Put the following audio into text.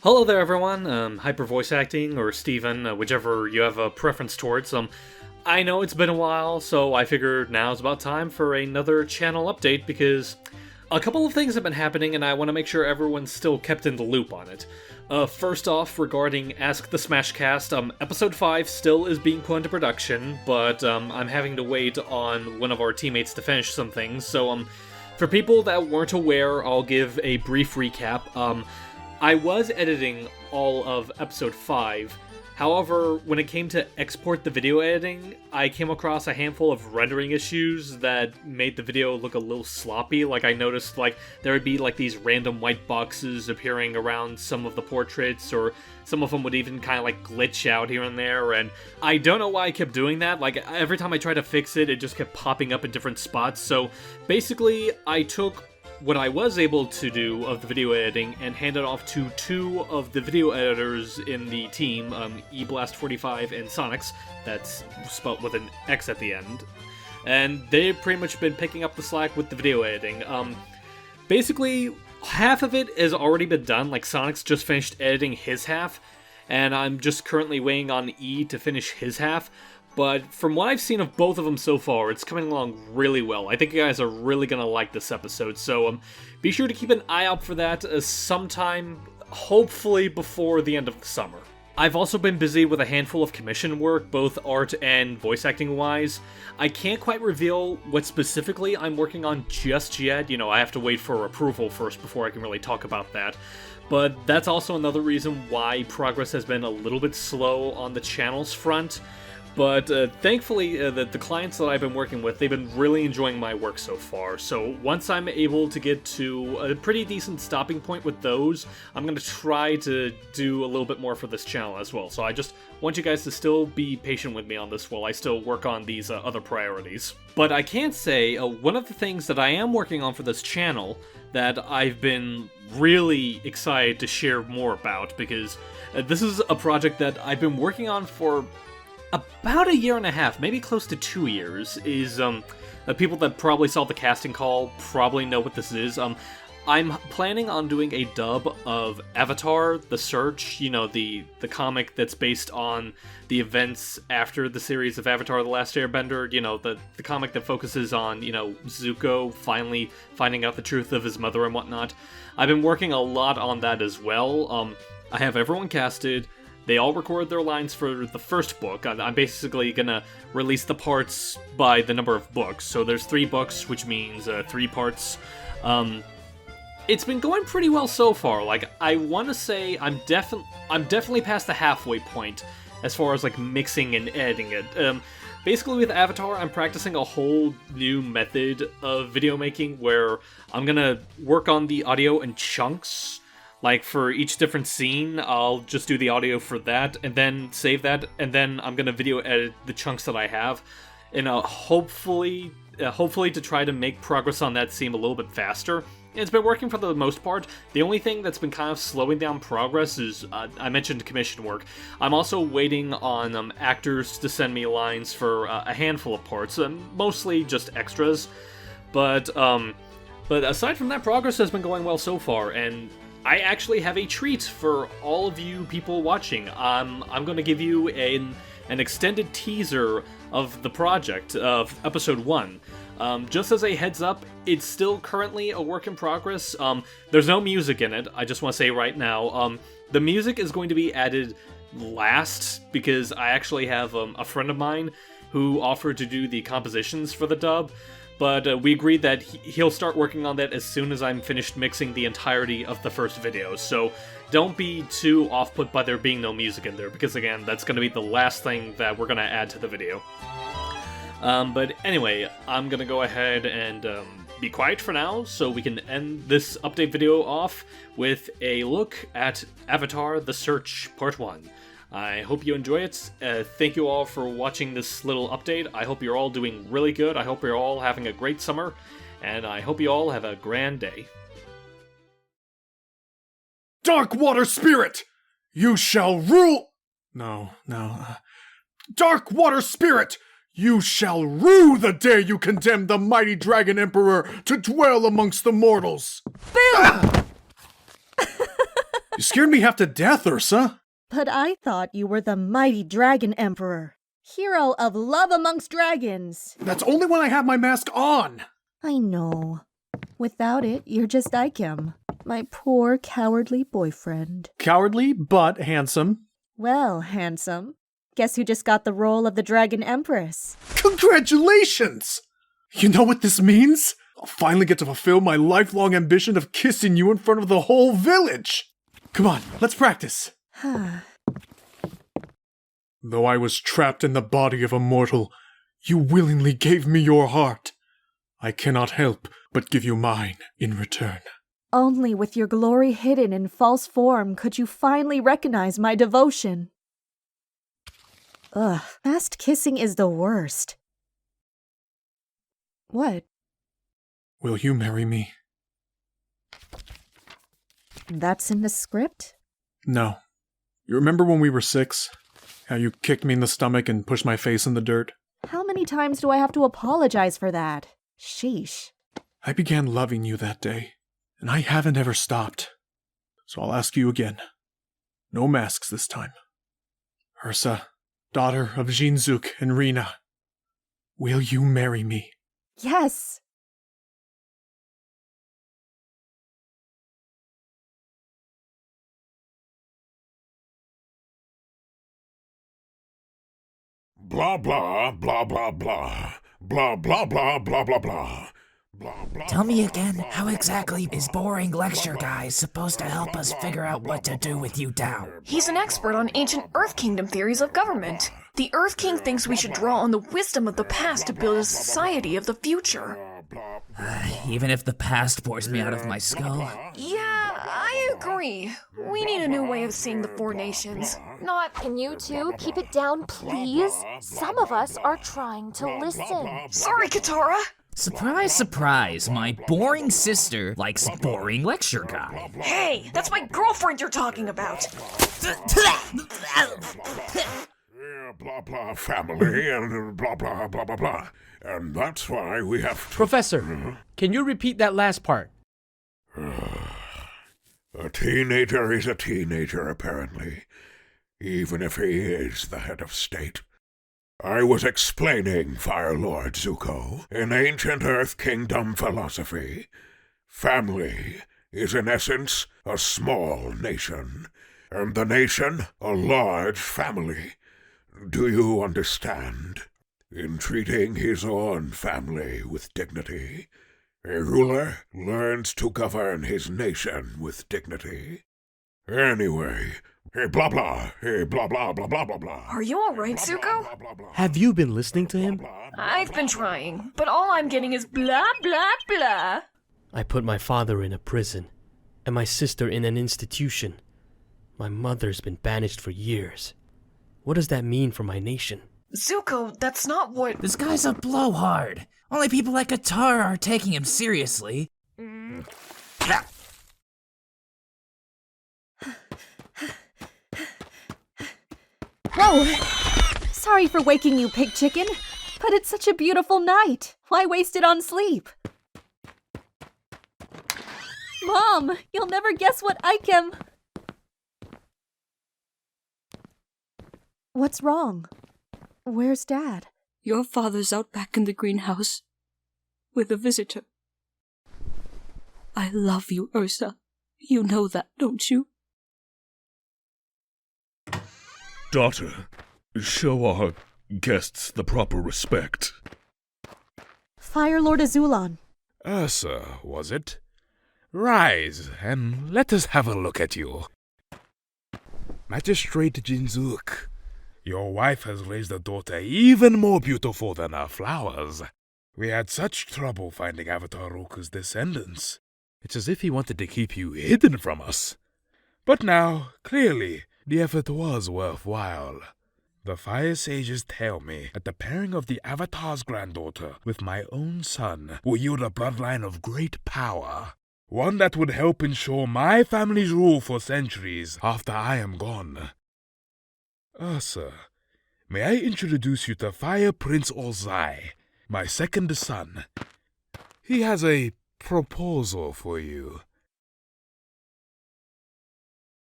Hello there, everyone. HyperVoiceActing or Steven, whichever you have a preference towards. I know it's been a while, so I figured now's about time for another channel update because a couple of things have been happening, and I want to make sure everyone's still kept in the loop on it. First off, regarding Ask the Smashcast, Episode 5 still is being put into production, but I'm having to wait on one of our teammates to finish some things. So, for people that weren't aware, I'll give a brief recap. I was editing all of Episode 5, however, when it came to export the video editing, I came across a handful of rendering issues that made the video look a little sloppy. Like, I noticed, there would be, these random white boxes appearing around some of the portraits, or some of them would even kind of, glitch out here and there, and I don't know why I kept doing that. Every time I tried to fix it, it just kept popping up in different spots, so basically, I took what I was able to do of the video editing and hand it off to two of the video editors in the team, eBlast45 and Sonics, that's spelled with an X at the end, and they've pretty much been picking up the slack with the video editing. Basically, half of it has already been done, Sonics just finished editing his half, and I'm just currently waiting on E to finish his half. But from what I've seen of both of them so far, it's coming along really well. I think you guys are really going to like this episode, so be sure to keep an eye out for that sometime, hopefully before the end of the summer. I've also been busy with a handful of commission work, both art and voice acting wise. I can't quite reveal what specifically I'm working on just yet. I have to wait for approval first before I can really talk about that. But that's also another reason why progress has been a little bit slow on the channel's front. But thankfully, the clients that I've been working with, they've been really enjoying my work so far. So once I'm able to get to a pretty decent stopping point with those, I'm going to try to do a little bit more for this channel as well. So I just want you guys to still be patient with me on this while I still work on these other priorities. But I can say, one of the things that I am working on for this channel that I've been really excited to share more about, because this is a project that I've been working on for about a year and a half, maybe close to 2 years, is, people that probably saw the casting call probably know what this is. I'm planning on doing a dub of Avatar: The Search, the comic that's based on the events after the series of Avatar: The Last Airbender, the comic that focuses on, Zuko finally finding out the truth of his mother and whatnot. I've been working a lot on that as well. I have everyone casted. They all record their lines for the first book. I'm basically gonna release the parts by the number of books. So there's 3 books, which means 3 parts. It's been going pretty well so far. I want to say I'm definitely past the halfway point as far as mixing and editing it. Basically with Avatar, I'm practicing a whole new method of video making where I'm gonna work on the audio in chunks. For each different scene, I'll just do the audio for that, and then save that, and then I'm gonna video edit the chunks that I have, and hopefully to try to make progress on that seem a little bit faster. It's been working for the most part. The only thing that's been kind of slowing down progress is, I mentioned commission work. I'm also waiting on actors to send me lines for a handful of parts, mostly just extras, but aside from that, progress has been going well so far, and I actually have a treat for all of you people watching. I'm going to give you an extended teaser of the project, of Episode 1. Just as a heads up, it's still currently a work in progress. There's no music in it, I just want to say right now. The music is going to be added last, because I actually have a friend of mine who offered to do the compositions for the dub. But we agreed that he'll start working on that as soon as I'm finished mixing the entirety of the first video, so don't be too off-put by there being no music in there, because again, that's going to be the last thing that we're going to add to the video. But anyway, I'm going to go ahead and be quiet for now, so we can end this update video off with a look at Avatar: The Search Part 1. I hope you enjoy it. Thank you all for watching this little update. I hope you're all doing really good. I hope you're all having a great summer, and I hope you all have a grand day. Dark Water Spirit! You shall rule... Dark Water Spirit! You shall rue the day you condemned the mighty Dragon Emperor to dwell amongst the mortals! Boom! You scared me half to death, Ursa. But I thought you were the mighty Dragon Emperor, hero of love amongst dragons. That's only when I have my mask on. I know. Without it, you're just Ikem, my poor cowardly boyfriend. Cowardly, but handsome. Well, handsome, guess who just got the role of the Dragon Empress? Congratulations! You know what this means? I'll finally get to fulfill my lifelong ambition of kissing you in front of the whole village. Come on, let's practice. Though I was trapped in the body of a mortal, you willingly gave me your heart. I cannot help but give you mine in return. Only with your glory hidden in false form could you finally recognize my devotion. Ugh, fast kissing is the worst. What? Will you marry me? That's in the script? No. You remember when we were 6? How you kicked me in the stomach and pushed my face in the dirt? How many times do I have to apologize for that? Sheesh. I began loving you that day, and I haven't ever stopped. So I'll ask you again. No masks this time. Ursa, daughter of Jinzuk and Rina, will you marry me? Yes! Blah blah blah blah blah. Blah blah blah blah blah blah. Tell me again, how exactly is boring lecture guy supposed to help us figure out what to do with you down? He's an expert on ancient Earth Kingdom theories of government. The Earth King thinks we should draw on the wisdom of the past to build a society of the future. Even if the past bores me out of my skull. Yeah, I agree. We need a new way of seeing the four nations. Not... Can you two keep it down, please? Some of us are trying to listen. Sorry, Katara! Surprise, surprise, my boring sister likes boring lecture guy. Hey, that's my girlfriend you're talking about! Blah blah family and blah blah blah blah blah. And that's why we have to... Professor, can you repeat that last part? A teenager is a teenager, apparently, even if he is the head of state. I was explaining, Fire Lord Zuko, in ancient Earth Kingdom philosophy, family is in essence a small nation, and the nation a large family. Do you understand? In treating his own family with dignity, a ruler learns to govern his nation with dignity. Anyway, hey blah blah blah blah blah blah blah. Are you alright, Zuko? Have you been listening to him? I've been trying, but all I'm getting is blah blah blah. I put my father in a prison, and my sister in an institution. My mother's been banished for years. What does that mean for my nation? Zuko, that's not what... This guy's a blowhard. Only people like Katara are taking him seriously. Whoa! Sorry for waking you, pig chicken, but it's such a beautiful night. Why waste it on sleep? Mom, you'll never guess what Ikem... What's wrong? Where's Dad? Your father's out back in the greenhouse with a visitor. I love you, Ursa. You know that, don't you? Daughter, show our guests the proper respect. Fire Lord Azulon. Ursa, was it? Rise, and let us have a look at you. Magistrate Jinzuk, your wife has raised a daughter even more beautiful than her flowers. We had such trouble finding Avatar Roku's descendants. It's as if he wanted to keep you hidden from us. But now, clearly, the effort was worthwhile. The Fire Sages tell me that the pairing of the Avatar's granddaughter with my own son will yield a bloodline of great power. One that would help ensure my family's rule for centuries after I am gone. Ursa, may I introduce you to Fire Prince Ozai, my second son. He has a proposal for you.